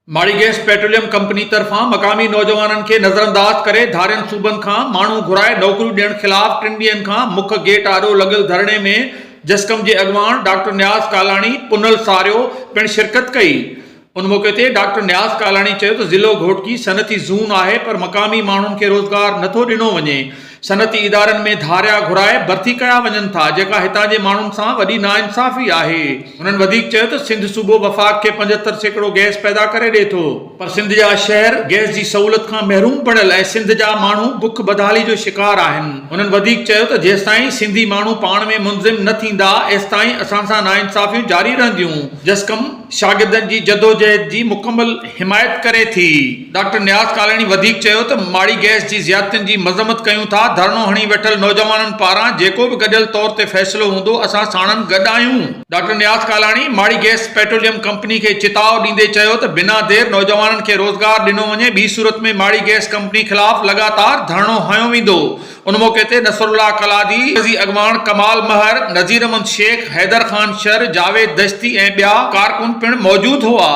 माड़ी gas petroleum company तरफां मकामी नौजवाननि खे नज़रअंदाज करे धारियनि सूबनि खां माण्हू घुराए नौकरियूं ॾियण ख़िलाफ़ 3 ॾींहनि खां मुख गेट आॾो लॻियल धरणे में जस्कम जे अॻवान डॉक्टर न्याज़ कालाणी पुनल सारियो पिणु शिरकत कई। उन मौक़े ते डॉक्टर न्याज़ कालाणी चयो त ज़िलो घोटकी सनती ज़ून आहे पर मकामी माण्हुनि खे रोज़गार नथो ॾिनो वञे। सनती इदारनि में धारिया घुराए भर्ती कया वञनि था जेका हितां जे माण्हुनि सां वॾी नाइंसाफ़ी आहे। हुननि वधीक चयो त सिंध सूबो वफ़ाक़ खे 75% गैस पैदा करे ॾिए थो पर सिंध जा शहर गैस जी सहूलियत खां महरूम पड़ियल ऐं सिंध जा माण्हू बुख बदहाली जो शिकार आहिनि। हुननि वधीक चयो त जेसिताईं सिंधी माण्हू पाण में मुंज़िम न थींदा एसिताईं असां सां नाइंसाफ़ियूं जारी रहंदियूं। जस्कम शागिर्दनि जी जदोजहद जी मुकम्मल हिमायत करे थी। डॉक्टर न्याज़ कालाणी वधीक चयो त माड़ी गैस जी ज़ियादतियुनि जी मज़म्मत कयूं था। धरणो हणी वेठल नौजवाननि पारां जेको बि गॾियल तौर ते फ़ैसिलो हूंदो असां साणनि गॾु आहियूं। डॉक्टर न्याज़ कालाणी माड़ी गैस पेट्रोलियम कंपनी खे चिताव ॾींदे चयो त बिना देर नौजवाननि खे रोज़गार ॾिनो वञे ॿी सूरत में माड़ी गैस कंपनी ख़िलाफ़ लगातार धरणो हयो वेंदो। उन मौक़े ते नसरुल्लाह कलादी अॻवान कमाल महर नज़ीर अहमद शेख हैदर ख़ान शर जावेद दश्ती ऐं ॿिया कारकुन पिणु मौजूद हुआ।